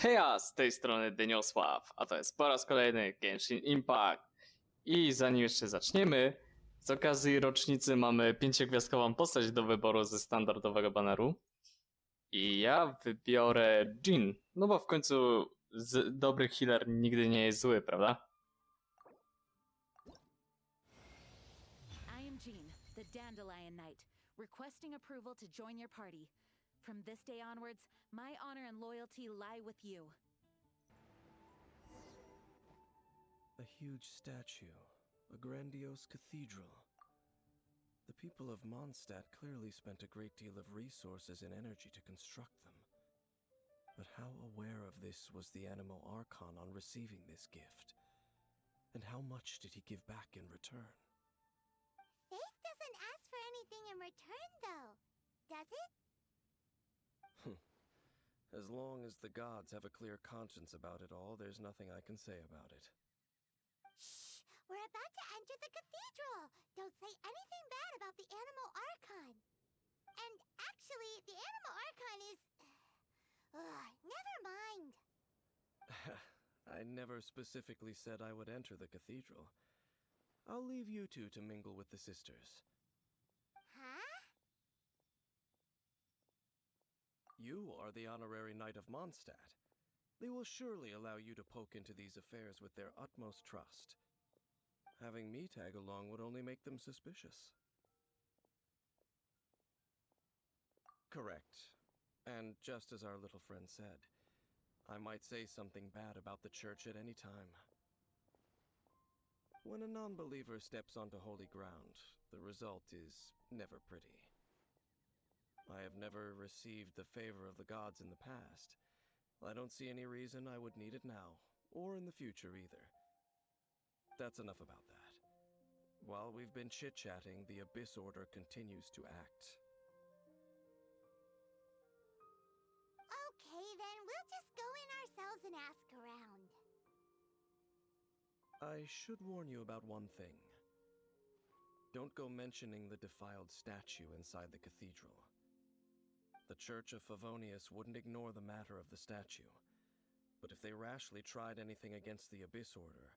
Heja, z tej strony Deniosław, a to jest po raz kolejny Genshin Impact. I zanim jeszcze zaczniemy, z okazji rocznicy mamy 5-gwiazdkową postać do wyboru ze standardowego baneru. I ja wybiorę Jin, no bo w końcu dobry healer nigdy nie jest zły, prawda? I am Jean, the Dandelion Knight, requesting approval to join your party. From this day onwards, my honor and loyalty lie with you. A huge statue, a grandiose cathedral. The people of Mondstadt clearly spent a great deal of resources and energy to construct them. But how aware of this was the Anemo Archon on receiving this gift? And how much did he give back in return? Faith doesn't ask for anything in return, though, does it? As long as the gods have a clear conscience about it all, there's nothing I can say about it. Shh! We're about to enter the cathedral! Don't say anything bad about the Anemo Archon! And actually, the Anemo Archon is... never mind! I never specifically said I would enter the cathedral. I'll leave you two to mingle with the sisters. Huh? You are the honorary knight of Mondstadt. They will surely allow you to poke into these affairs with their utmost trust. Having me tag along would only make them suspicious. Correct. And just as our little friend said, I might say something bad about the church at any time. When a non-believer steps onto holy ground, the result is never pretty. I have never received the favor of the gods in the past. I don't see any reason I would need it now, or in the future either. That's enough about that. While we've been chit-chatting, the Abyss Order continues to act. Okay, then we'll just go in ourselves and ask around. I should warn you about one thing. Don't go mentioning the defiled statue inside the cathedral. The Church of Favonius wouldn't ignore the matter of the statue, but if they rashly tried anything against the Abyss Order,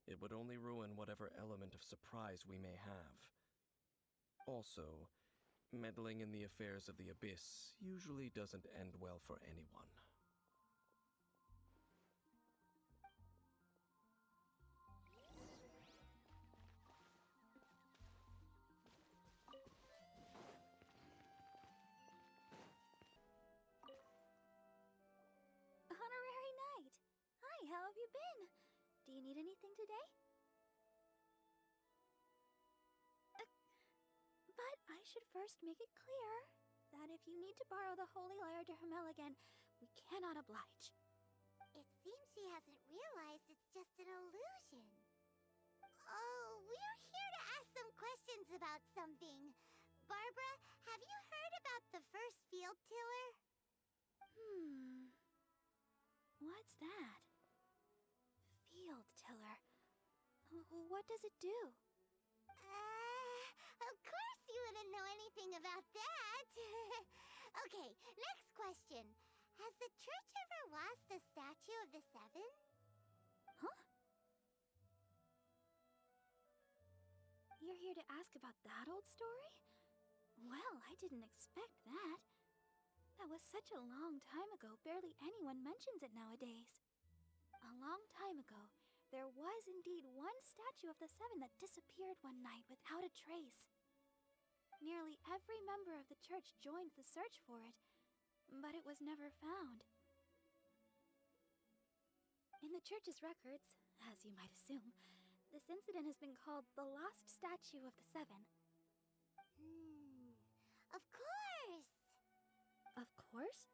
it would only ruin whatever element of surprise we may have. Also, meddling in the affairs of the Abyss usually doesn't end well for anyone. Honorary Knight! Hi, how have you been? Do you need anything today? But I should first make it clear that if you need to borrow the Holy Lyre to Hermel again, we cannot oblige. It seems she hasn't realized it's just an illusion. Oh, we're here to ask some questions about something. Barbara, have you heard about the first field tiller? What's that? Field tiller. What does it do? Of course you wouldn't know anything about that. Okay, next question. Has the church ever lost a statue of the Seven? Huh? You're here to ask about that old story? Well, I didn't expect that. That was such a long time ago, barely anyone mentions it nowadays. A long time ago, there was indeed one statue of the Seven that disappeared one night without a trace. Nearly every member of the church joined the search for it, but it was never found. In the church's records, as you might assume, this incident has been called the Lost Statue of the Seven. Of course! Of course?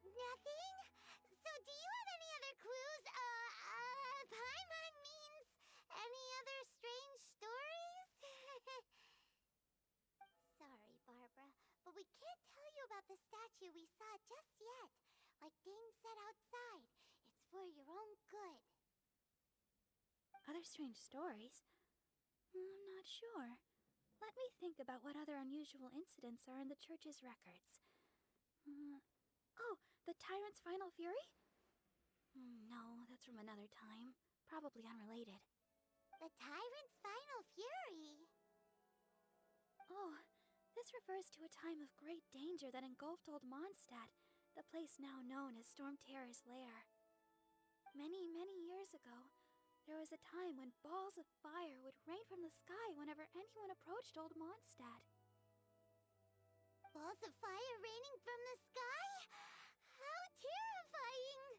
Nothing? So do you have any other clues? Paimon means any other strange stories? Sorry, Barbara, but we can't tell you about the statue we saw just yet. Like Dane said outside, it's for your own good. Other strange stories? I'm not sure. Let me think about what other unusual incidents are in the church's records. the tyrant's final fury? No, that's from another time. Probably unrelated. The tyrant's final fury? Oh, this refers to a time of great danger that engulfed old Mondstadt, the place now known as Storm Terror's lair. Many, many years ago, there was a time when balls of fire would rain from the sky whenever anyone approached old Mondstadt. Balls of fire raining from the sky? How terrifying!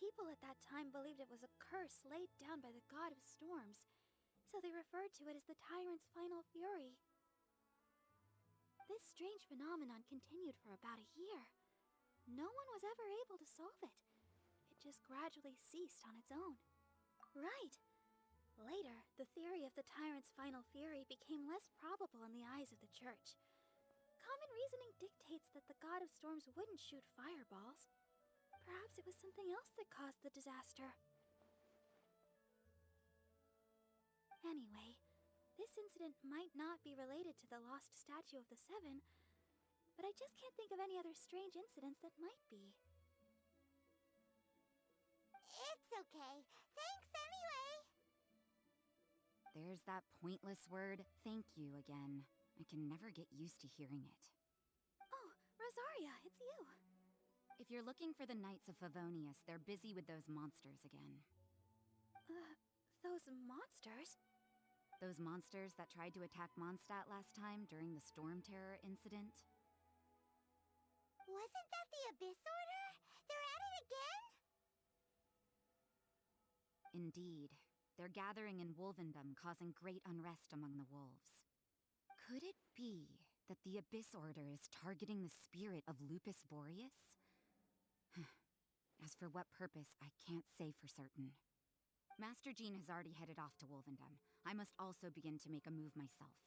People at that time believed it was a curse laid down by the god of storms, so they referred to it as the tyrant's final fury. This strange phenomenon continued for about a year. No one was ever able to solve it. It just gradually ceased on its own. Right. Later, the theory of the tyrant's final fury became less probable in the eyes of the church. Common reasoning dictates that the god of storms wouldn't shoot fireballs. Perhaps it was something else that caused the disaster. Anyway, this incident might not be related to the lost statue of the Seven, but I just can't think of any other strange incidents that might be. It's okay. Thanks anyway. There's that pointless word, thank you, again. I can never get used to hearing it. Oh, Rosaria, it's you. If you're looking for the Knights of Favonius, they're busy with those monsters again. Those monsters? Those monsters that tried to attack Mondstadt last time during the Storm Terror incident? Wasn't that the Abyss Order? They're at it again? Indeed. They're gathering in Wolvendom, causing great unrest among the wolves. Could it be that the Abyss Order is targeting the spirit of Lupus Boreas? As for what purpose, I can't say for certain. Master Jean has already headed off to Wolvendom. I must also begin to make a move myself.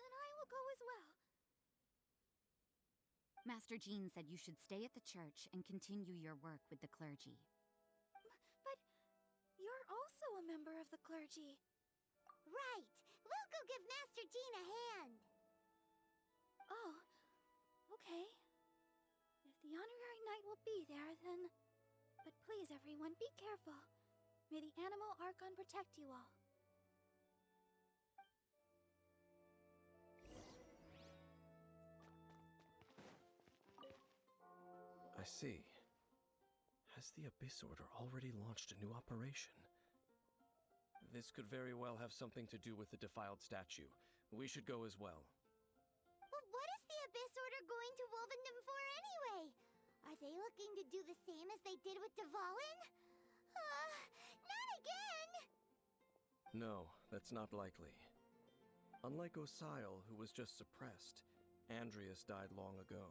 Then I will go as well. Master Jean said you should stay at the church and continue your work with the clergy. But you're also a member of the clergy. Right. We'll go give Master Jean a hand. Oh, okay. If the honorary knight will be there, then... But please, everyone, be careful. May the animal Archon protect you all. I see. Has the Abyss Order already launched a new operation? This could very well have something to do with the defiled statue. We should go as well. But what is the Abyss Order going to Wolvendom for anyway? Are they looking to do the same as they did with Dvalin? Not again! No, that's not likely. Unlike Osile, who was just suppressed, Andreas died long ago.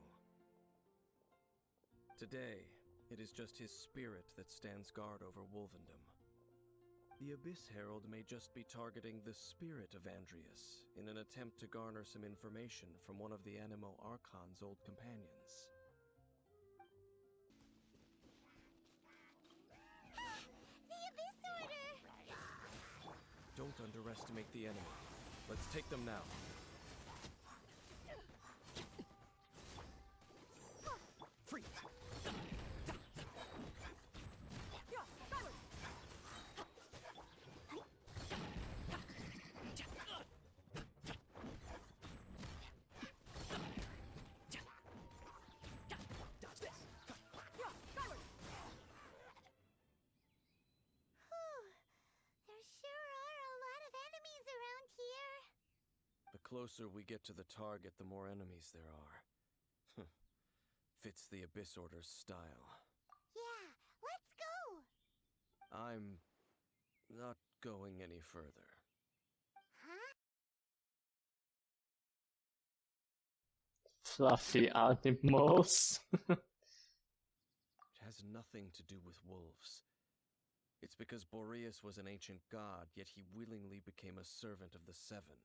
Today, it is just his spirit that stands guard over Wolvendom. The Abyss Herald may just be targeting the spirit of Andreas in an attempt to garner some information from one of the Animo Archon's old companions. The Abyss Order! Don't underestimate the enemy. Let's take them now. Freeze! There sure are a lot of enemies around here. The closer we get to the target, the more enemies there are. Fits the Abyss Order's style. Yeah, let's go! I'm not going any further. Huh? Fluffy animals. It has nothing to do with wolves. It's because Boreas was an ancient god, yet he willingly became a servant of the Seven.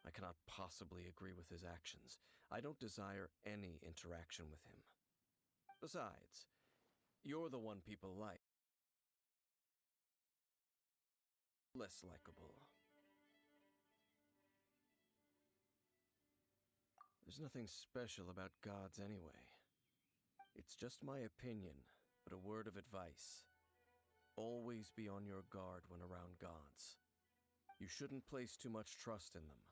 I cannot possibly agree with his actions. I don't desire any interaction with him. Besides, you're the one people like. Less likable. There's nothing special about gods anyway. It's just my opinion, but a word of advice. Always be on your guard when around gods. You shouldn't place too much trust in them,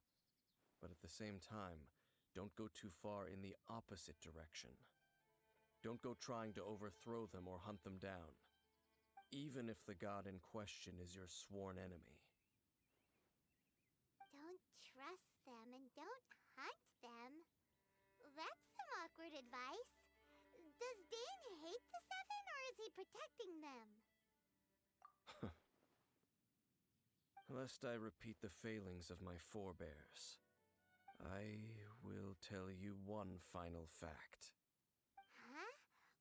but at the same time, don't go too far in the opposite direction. Don't go trying to overthrow them or hunt them down, even if the god in question is your sworn enemy. Don't trust them and don't hunt them. That's some awkward advice. Does Dane hate the Seven, or is he protecting them? Lest I repeat the failings of my forebears, I will tell you one final fact. Huh?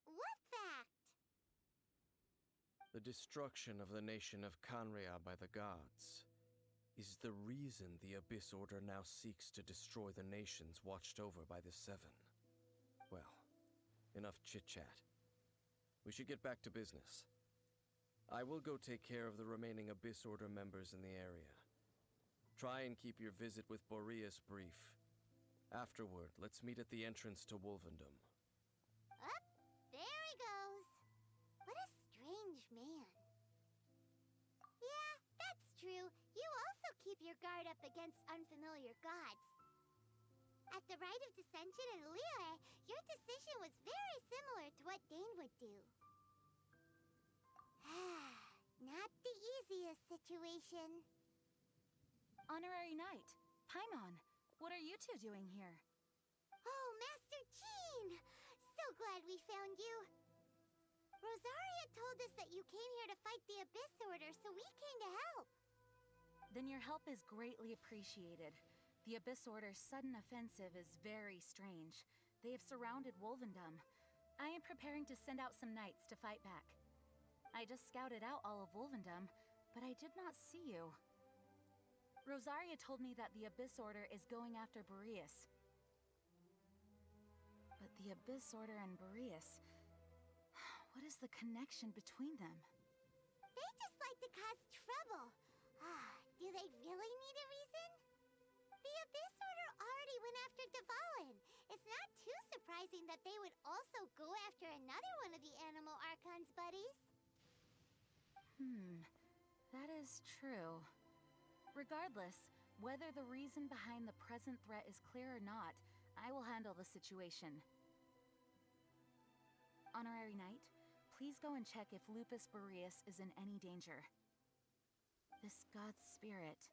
What fact? The destruction of the nation of Kanria by the gods is the reason the Abyss Order now seeks to destroy the nations watched over by the Seven. Well, enough chit-chat. We should get back to business. I will go take care of the remaining Abyss Order members in the area. Try and keep your visit with Boreas brief. Afterward, let's meet at the entrance to Wolvendom. Up, there he goes. What a strange man. Yeah, that's true. You also keep your guard up against unfamiliar gods. At the Rite of Dissension in Liyue, your decision was very similar to what Dane would do. Not the easiest situation. Honorary Knight, Paimon, what are you two doing here? Oh, Master Jean! So glad we found you. Rosaria told us that you came here to fight the Abyss Order, so we came to help. Then your help is greatly appreciated. The Abyss Order's sudden offensive is very strange. They have surrounded Wolvendom. I am preparing to send out some knights to fight back. I just scouted out all of Wolvendom, but I did not see you. Rosaria told me that the Abyss Order is going after Boreas. But the Abyss Order and Boreas... What is the connection between them? They just like to cause trouble. Do they really need a reason? The Abyss Order already went after Dvalin. It's not too surprising that they would also go after another one of the Animal Archon's buddies. That is true. Regardless, whether the reason behind the present threat is clear or not, I will handle the situation. Honorary Knight, please go and check if Lupus Boreas is in any danger. This god's spirit...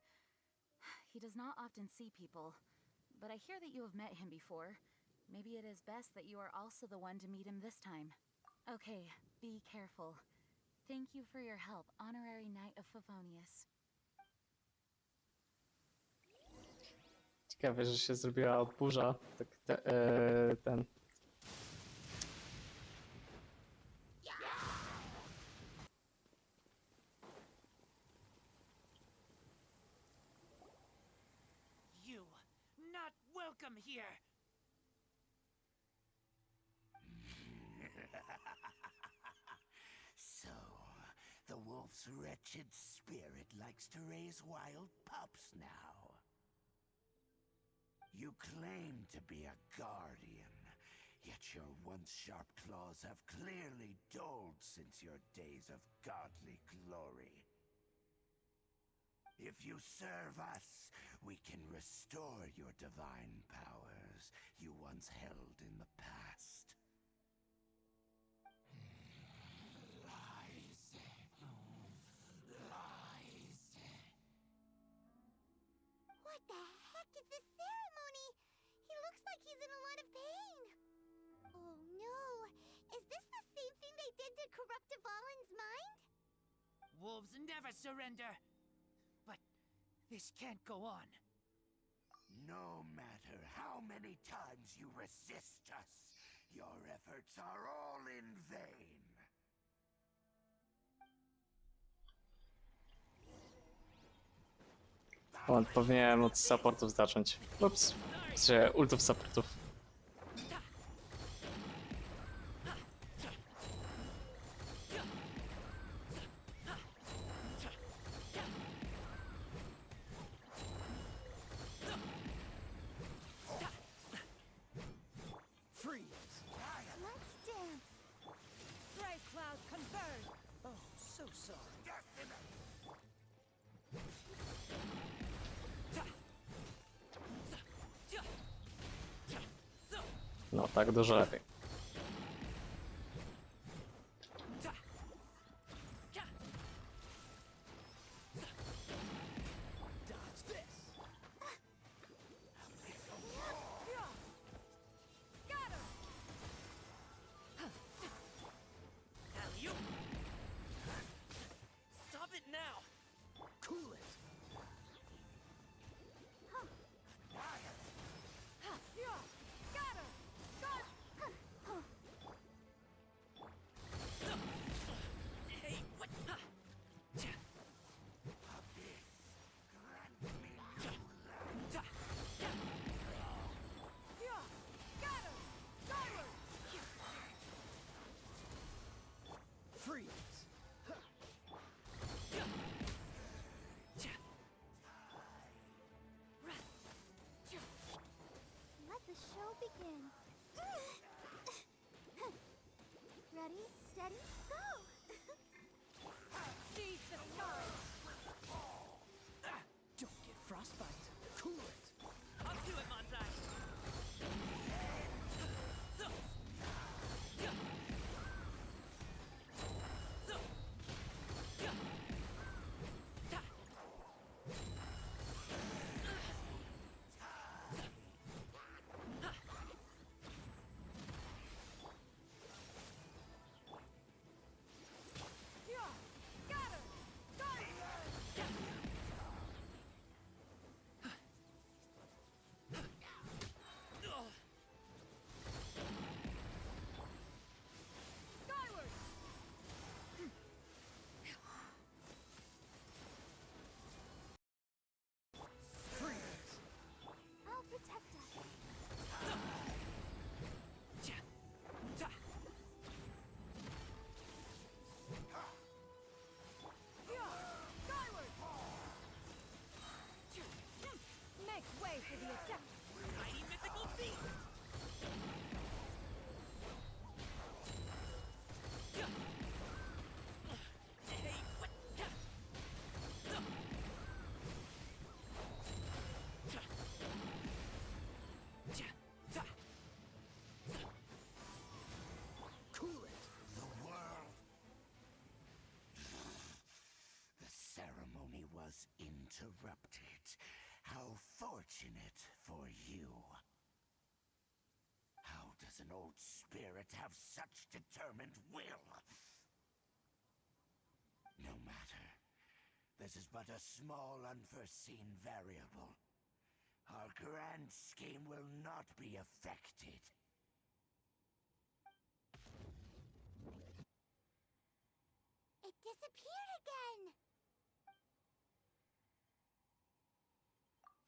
He does not often see people, but I hear that you have met him before. Maybe it is best that you are also the one to meet him this time. Okay, be careful. Thank you for your help, Honorary Knight of Favonius. Ciekawe, że się zrobiła burza. Tak, ten. You, not welcome here! So, the wolf's wretched spirit likes to raise wild pups now. You claim to be a guardian, yet your once sharp claws have clearly dulled since your days of godly glory. If you serve us, we can restore your divine powers you once held in the past. Lies. Lies. What the heck is this ceremony? He looks like he's in a lot of pain. Oh no! Is this the same thing they did to corrupt Dvalin's mind? Wolves never surrender! But this can't go on. No matter how many times you resist us, your efforts are all in vain. O, powinienem od supportów zacząć. Ups. Czy ultów supportów. No, tak dużo lepiej. Stop it now! Cool it! Hey, what? Freeze! Let the show begin. Ready, steady, go! Seize the stars! Don't get frostbite. Cool it! I'll do it, Manzai! I'll protect us. Make way for the attack! Mighty mythical beast! Hey, what? Cool it! The world. The ceremony was interrupted. How fortunate for you. How does an old spirit have such determined will? No matter. This is but a small unforeseen variable. Our grand scheme will not be affected. It disappeared again!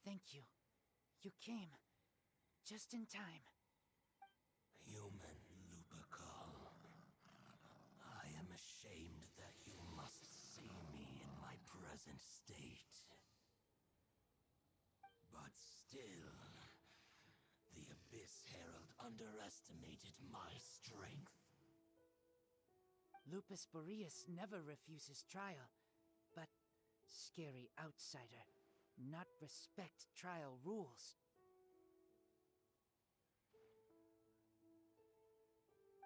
Thank you. You came. Just in time. Human Lupercal, I am ashamed that you must see me in my present state. But still, the Abyss Herald underestimated my strength. Lupus Boreas never refuses trial, but scary outsider, not respect trial rules.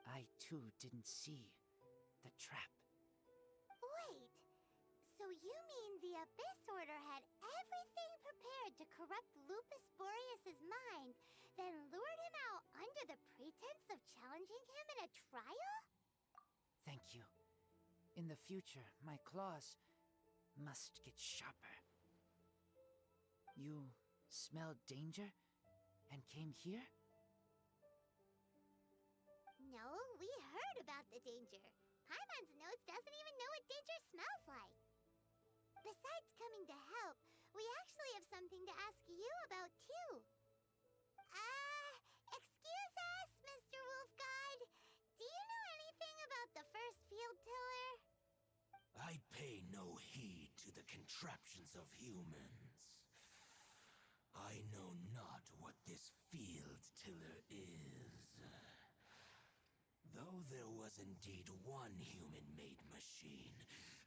I too didn't see the trap. Wait, so you mean the Abyss Order had everything prepared to corrupt Lupus Boreas's mind, then lured him out under the pretense of challenging him in a trial? Thank you. In the future, my claws must get sharper. You smelled danger and came here? No, we heard about the danger. Paimon's nose doesn't even know what danger smells like. Besides coming to help, we actually have something to ask you about too. Excuse us, Mr. Wolf God. Do you know anything about the first field tiller? I pay no heed to the contraptions of humans. I know not what this field tiller is. Though there was indeed one human-made machine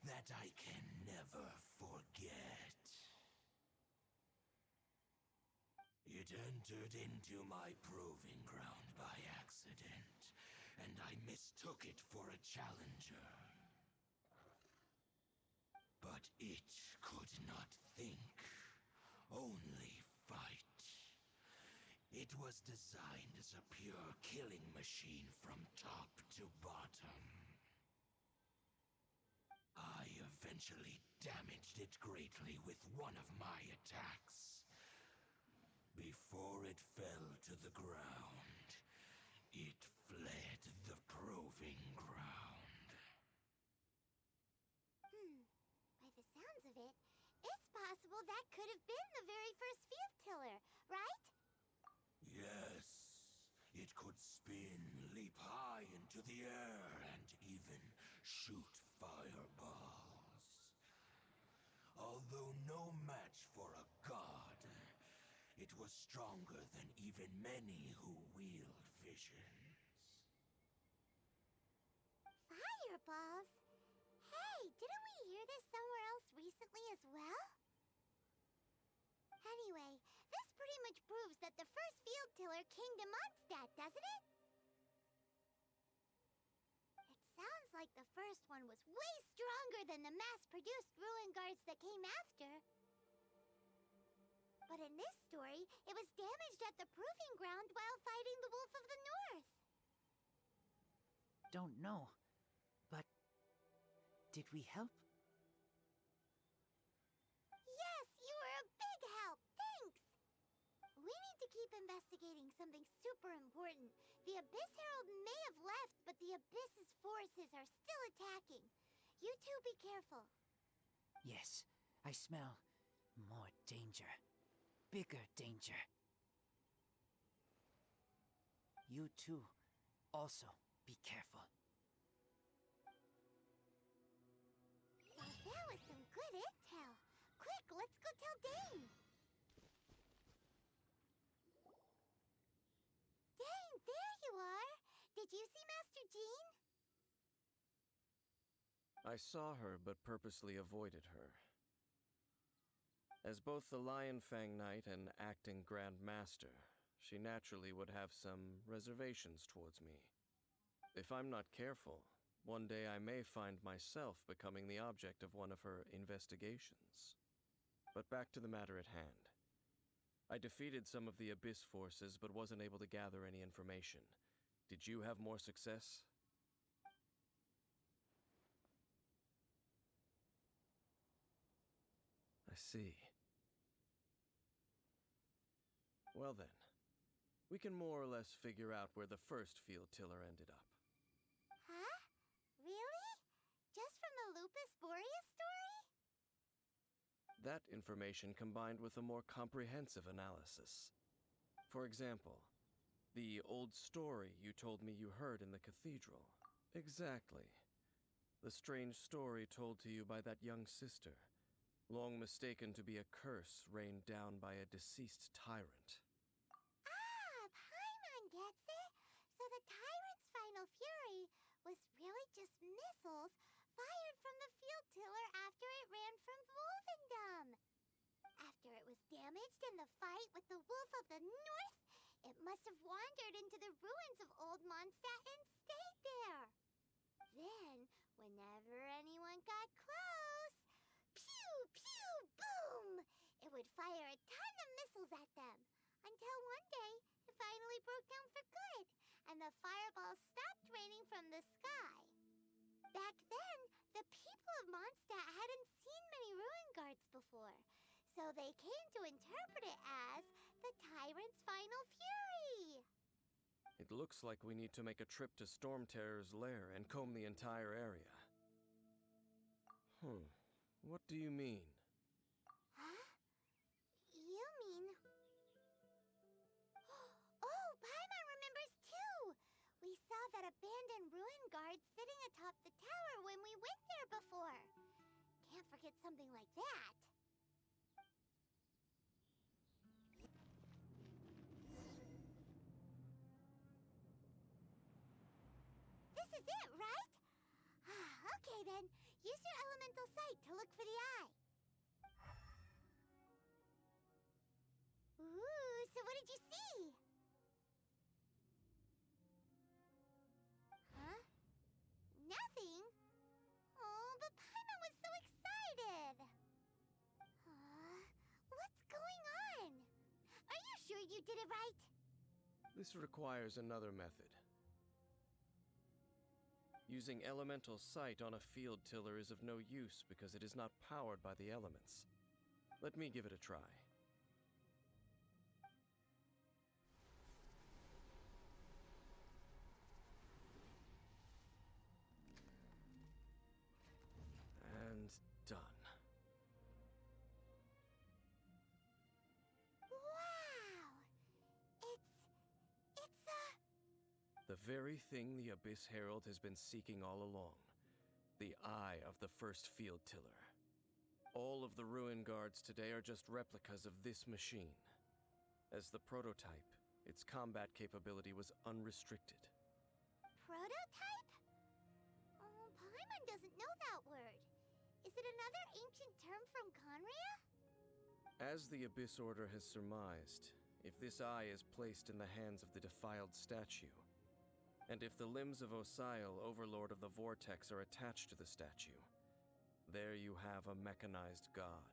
that I can never forget. It entered into my proving ground by accident, and I mistook it for a challenger. But it could not think, only fight. It was designed as a pure killing machine from top to bottom. I eventually damaged it greatly with one of my attacks. Before it fell to the ground, it fled the proving ground. By the sounds of it, it's possible that could have been the very first field tiller, right? Yes, it could spin, leap high into the air, and even shoot fireballs. Although no match for a god, it was stronger than even many who wield visions. Fireballs? Hey, didn't we hear this somewhere else recently as well? Anyway, this pretty much proves that the first field tiller came to Mondstadt, doesn't it? It sounds like the first one was way stronger than the mass-produced ruin guards that came after. But in this story, it was damaged at the proving ground while fighting the Wolf of the North. Don't know. But did we help? Yes, you were a big help. Thanks. We need to keep investigating something super important. The Abyss Herald may have left, but the Abyss's forces are still attacking. You two be careful. Yes, I smell more danger. Bigger danger. You too, also be careful. Well, that was some good intel. Quick, let's go tell Dane. Dane, there you are. Did you see Master Jean? I saw her, but purposely avoided her. As both the Lion Fang Knight and acting Grand Master, she naturally would have some reservations towards me. If I'm not careful, one day I may find myself becoming the object of one of her investigations. But back to the matter at hand. I defeated some of the Abyss forces, but wasn't able to gather any information. Did you have more success? I see. Well then, we can more or less figure out where the first field tiller ended up. Huh? Really? Just from the Lupus Boreas story? That information combined with a more comprehensive analysis. For example, the old story you told me you heard in the cathedral. Exactly. The strange story told to you by that young sister, long mistaken to be a curse rained down by a deceased tyrant. Ah, Paimon gets it. So the tyrant's final fury was really just missiles fired from the field tiller after it ran from Wolvendom. After it was damaged in the fight with the Wolf of the North, it must have wandered into the ruins of Old Mondstadt and stayed there. Then, whenever anyone got close, pew, pew, boom! It would fire a ton of missiles at them. Until one day, it finally broke down for good, and the fireballs stopped raining from the sky. Back then, the people of Mondstadt hadn't seen many ruin guards before, so they came to interpret it as the tyrant's final fury. It looks like we need to make a trip to Storm Terror's lair and comb the entire area. What do you mean? Huh? You mean... Oh, Paimon remembers too! We saw that abandoned ruin guard sitting atop the tower when we went there before. Can't forget something like that. This is it, right? Okay then, use your elemental sight to look for the eye. Ooh, so figured you did it right? This requires another method. Using elemental sight on a field tiller is of no use because it is not powered by the elements. Let me give it a try. And done. Wow! It's The very thing the Abyss Herald has been seeking all along. The eye of the first field tiller. All of the ruin guards today are just replicas of this machine. As the prototype, its combat capability was unrestricted. prototype? Oh, Paimon doesn't know that word. Is it another ancient term from Conria? As the Abyss Order has surmised, if this eye is placed in the hands of the defiled statue, and if the limbs of Osial, Overlord of the Vortex, are attached to the statue, there you have a mechanized god.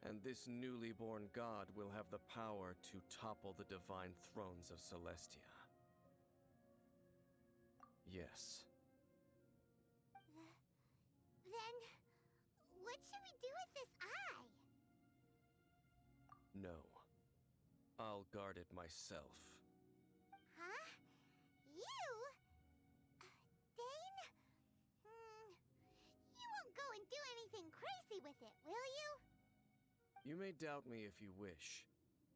And this newly born god will have the power to topple the divine thrones of Celestia. Yes. Then, what should we do with this eye? No. I'll guard it myself. Huh? You? Dane? You won't go and do anything crazy with it, will you? You may doubt me if you wish,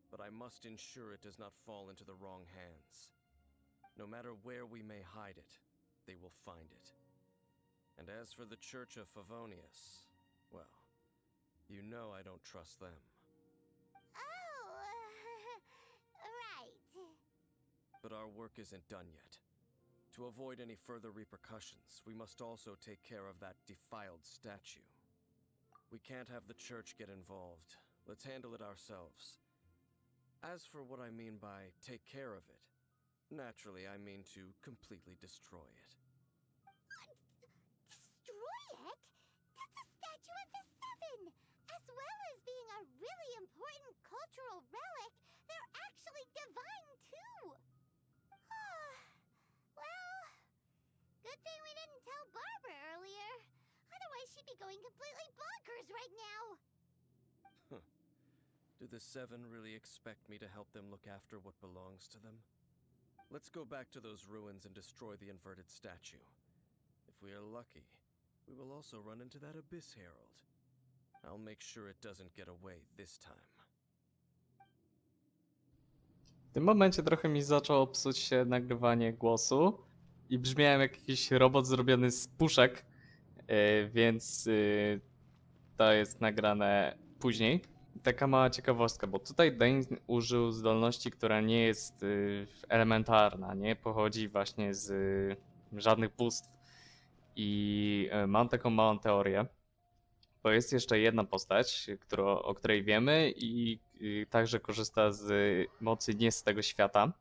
but I must ensure it does not fall into the wrong hands. No matter where we may hide it, they will find it. And as for the Church of Favonius, well, you know I don't trust them. Oh, right. But our work isn't done yet. To avoid any further repercussions, we must also take care of that defiled statue. We can't have the church get involved. Let's handle it ourselves. As for what I mean by take care of it, naturally I mean to completely destroy it. Destroy it? That's a statue of the Seven! As well as being a really important cultural relic, they're actually divine too! Well, good thing we didn't tell Barbara earlier. Otherwise she'd be going completely bonkers right now! Do the Seven really expect me to help them look after what belongs to them? Let's go back to those ruins and destroy the inverted statue. If we are lucky, we will also run into that Abyss Herald. I'll make sure it doesn't get away this time. W tym momencie trochę mi zaczęło psuć się nagrywanie głosu i brzmiałem jak jakiś robot zrobiony z puszek, więc to jest nagrane później. Taka mała ciekawostka, bo tutaj Dane użył zdolności, która nie jest elementarna, nie pochodzi właśnie z żadnych bóstw. I mam taką małą teorię, bo jest jeszcze jedna postać, o której wiemy i także korzysta z mocy nie z tego świata.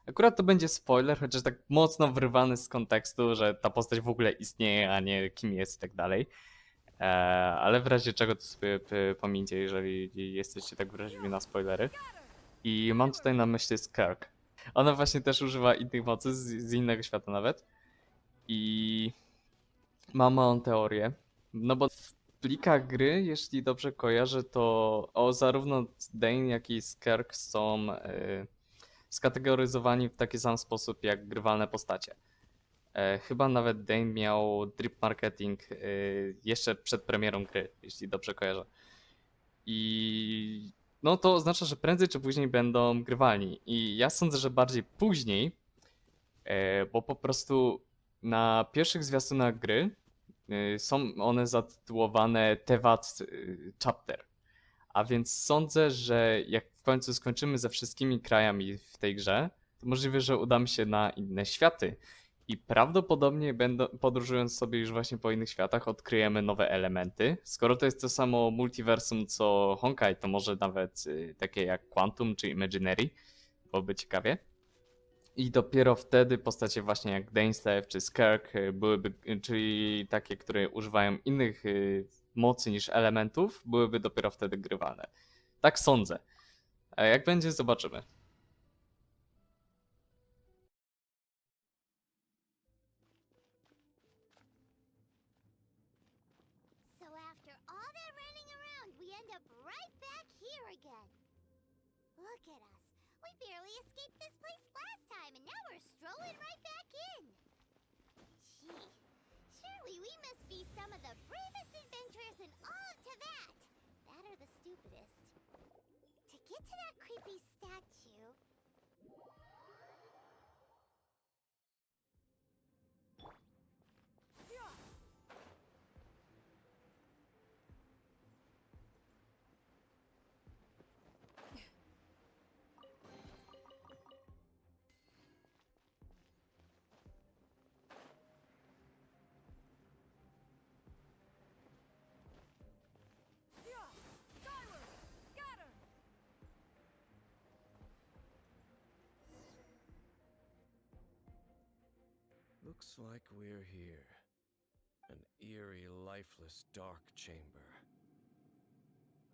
Akurat to będzie spoiler, chociaż tak mocno wyrwany z kontekstu, że ta postać w ogóle istnieje, a nie kim jest i tak dalej. Ale w razie czego to sobie pomincie, jeżeli jesteście tak wrażliwi na spoilery. I mam tutaj na myśli Skirk. Ona właśnie też używa innych mocy, z innego świata nawet. I mam małą teorię. No bo w plikach gry, jeśli dobrze kojarzę, to zarówno Dane, jak i Skirk są skategoryzowani w taki sam sposób jak grywalne postacie. Chyba nawet Dane miał drip marketing jeszcze przed premierą gry, jeśli dobrze kojarzę. I no to oznacza, że prędzej czy później będą grywalni. I ja sądzę, że bardziej później, bo po prostu na pierwszych zwiastunach gry są one zatytułowane Tevat Chapter. A więc sądzę, że jak w końcu skończymy ze wszystkimi krajami w tej grze, to możliwe, że udamy się na inne światy. I prawdopodobnie podróżując sobie już właśnie po innych światach odkryjemy nowe elementy. Skoro to jest to samo multiversum co Honkai, to może nawet takie jak Quantum czy Imaginary, byłoby ciekawie. I dopiero wtedy postacie właśnie jak Dainslev czy Skirk byłyby, czyli takie, które używają innych mocy niż elementów, byłyby dopiero wtedy grywalne. Tak sądzę. A jak będzie, zobaczymy. So after all that running around, we end up right back here again. Look at us. We barely escaped this place last time, and now we're strolling right back in. Gee, surely we must be some of the bravest adventurers in all of Teyvat. That or the stupidest. To get to that creepy statue... Looks like we're here. An eerie, lifeless, dark chamber.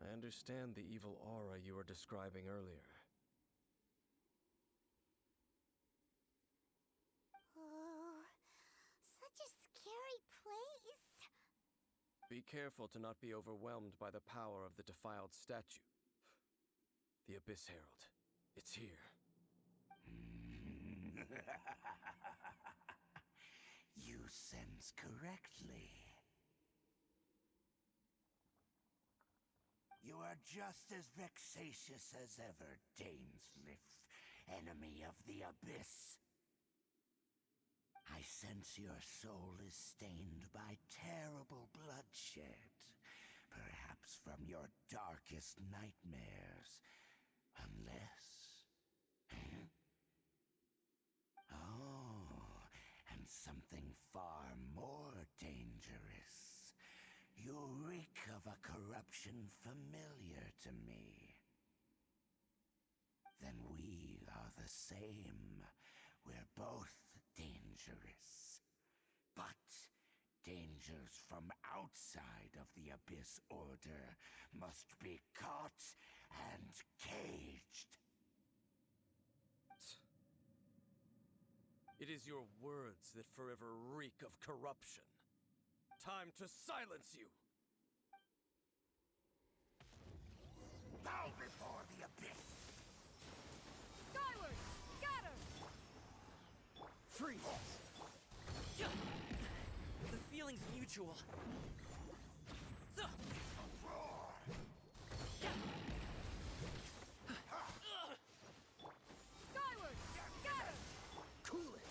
I understand the evil aura you were describing earlier. Oh, such a scary place. Be careful to not be overwhelmed by the power of the defiled statue. The Abyss Herald. It's here. You sense correctly. You are just as vexatious as ever, Dainsliff, enemy of the Abyss. I sense your soul is stained by terrible bloodshed, perhaps from your darkest nightmares, unless... Huh? Oh, and something far more dangerous. You reek of a corruption familiar to me. Then we are the same. We're both dangerous. But dangers from outside of the Abyss Order must be caught and caged. It is your words that forever reek of corruption. Time to silence you! Bow before the Abyss! Skyward! Scatter! Freeze! The feeling's mutual. Skyward! Scatter! Cool it!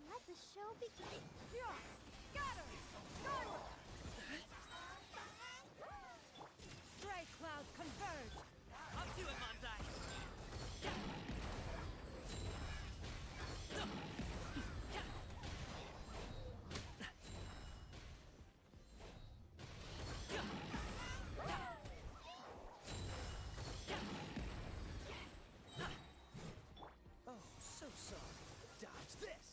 Let the show begin. Scatter! Skyward! Stray clouds converge! Up to it, Manzai! Oh, so sorry. Dodge this!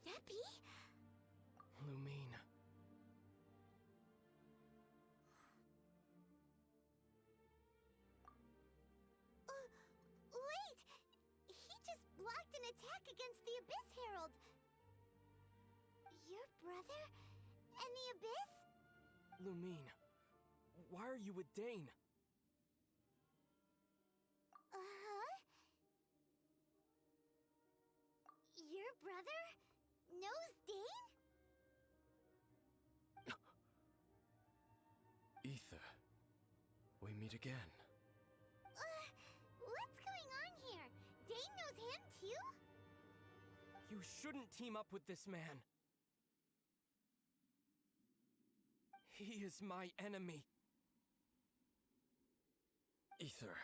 Debbie? Lumine. Wait! He just blocked an attack against the Abyss Herald! Your brother? And the Abyss? Lumine. Why are you with Dane? Uh-huh? Your brother knows Dane? Ether. We meet again. What's going on here? Dane knows him too? You shouldn't team up with this man. He is my enemy. Ether.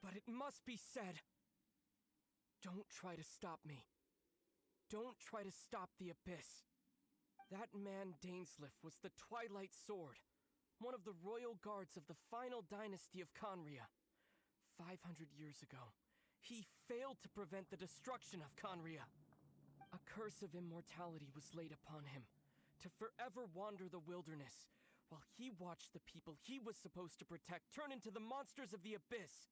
But it must be said. Don't try to stop me. Don't try to stop the Abyss. That man Dainsliff was the Twilight Sword, one of the royal guards of the final dynasty of Conria. 500 years ago, he failed to prevent the destruction of Conria. A curse of immortality was laid upon him, to forever wander the wilderness, while he watched the people he was supposed to protect turn into the monsters of the Abyss.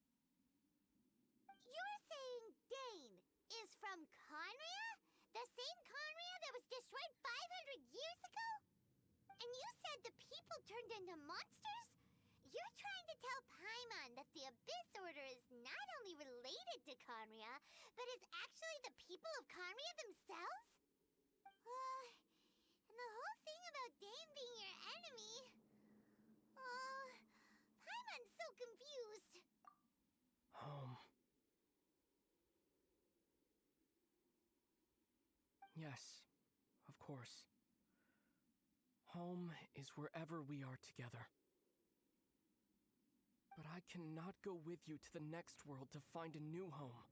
You're saying Dane is from Conria? The same Conria that was destroyed 500 years ago? And you said the people turned into monsters? You're trying to tell Paimon that the Abyss Order is not only related to Conria, but is actually the people of Conria themselves? And the whole thing about Dane being your enemy... Paimon's so confused. Home. Yes, of course. Home is wherever we are together. But I cannot go with you to the next world to find a new home.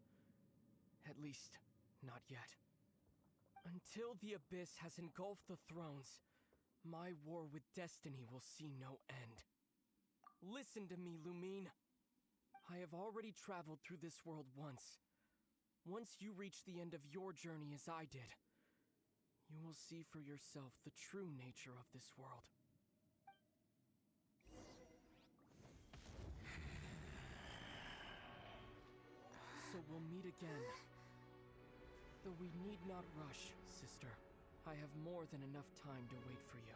At least, not yet. Until the Abyss has engulfed the thrones, my war with destiny will see no end. Listen to me, Lumine. I have already traveled through this world once. Once you reach the end of your journey as I did, you will see for yourself the true nature of this world. So we'll meet again. Though we need not rush, sister. I have more than enough time to wait for you.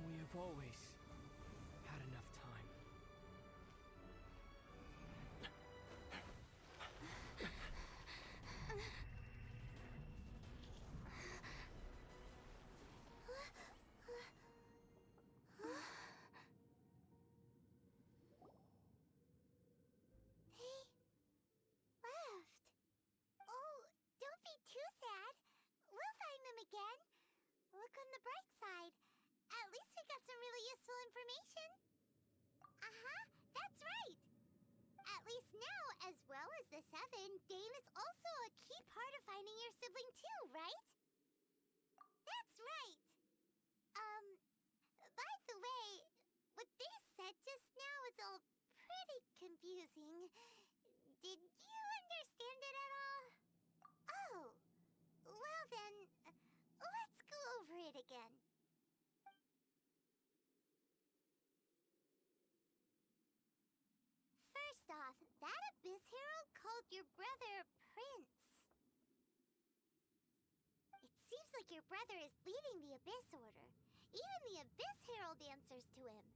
We have always had enough time. Don't be too sad. We'll find them again. Look on the bright side. At least we got some really useful information. Uh-huh, that's right. At least now, as well as the Seven, Dane is also a key part of finding your sibling too, right? That's right. By the way, what they said just now is all pretty confusing. Did you understand it at all? Oh, well then, let's go over it again. First off, that Abyss Herald called your brother Prince. It seems like your brother is leading the Abyss Order. Even the Abyss Herald answers to him.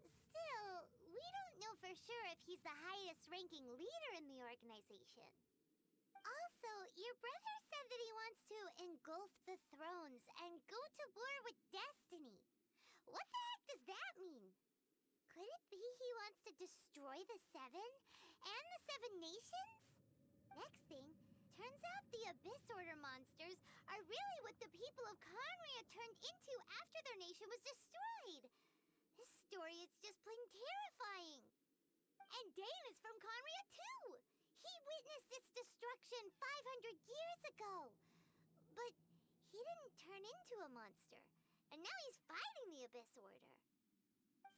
Still, we don't know for sure if he's the highest-ranking leader in the organization. Also, your brother said that he wants to engulf the thrones and go to war with destiny. What the heck does that mean? Could it be he wants to destroy the Seven and the Seven Nations? Next thing, turns out the Abyss Order monsters are really what the people of Conria turned into after their nation was destroyed. This story is just plain terrifying. And Dane is from Conria too. He witnessed its destruction 500 years ago. But he didn't turn into a monster, and now he's fighting the Abyss Order.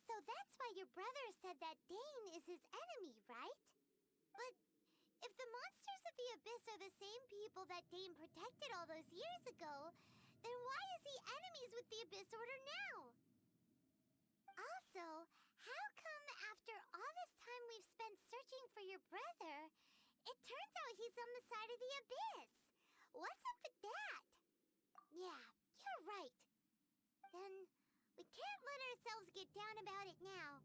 So that's why your brother said that Dane is his enemy, right? But if the monsters of the Abyss are the same people that Dane protected all those years ago, then why is he enemies with the Abyss Order now? Also, how come after all this time we've spent searching for your brother, it turns out he's on the side of the Abyss? What's up with that? Yeah, you're right. Then we can't let ourselves get down about it now.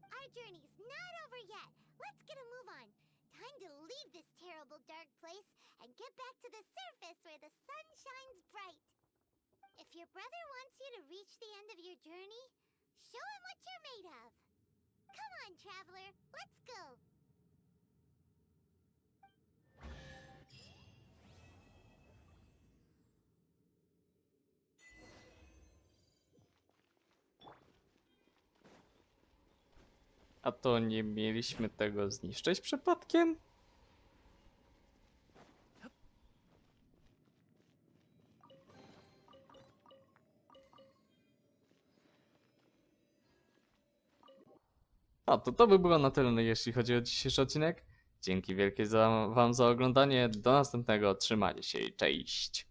Our journey's not over yet. Let's get a move on. Time to leave this terrible dark place and get back to the surface where the sun shines bright. If your brother wants you to reach the end of your journey, show him what you're made of. Come on, traveler, let's go. A to nie mieliśmy tego zniszczyć przypadkiem? A to by było na tyle, jeśli chodzi o dzisiejszy odcinek. Dzięki wielkie wam za oglądanie. Do następnego. Trzymajcie się i cześć.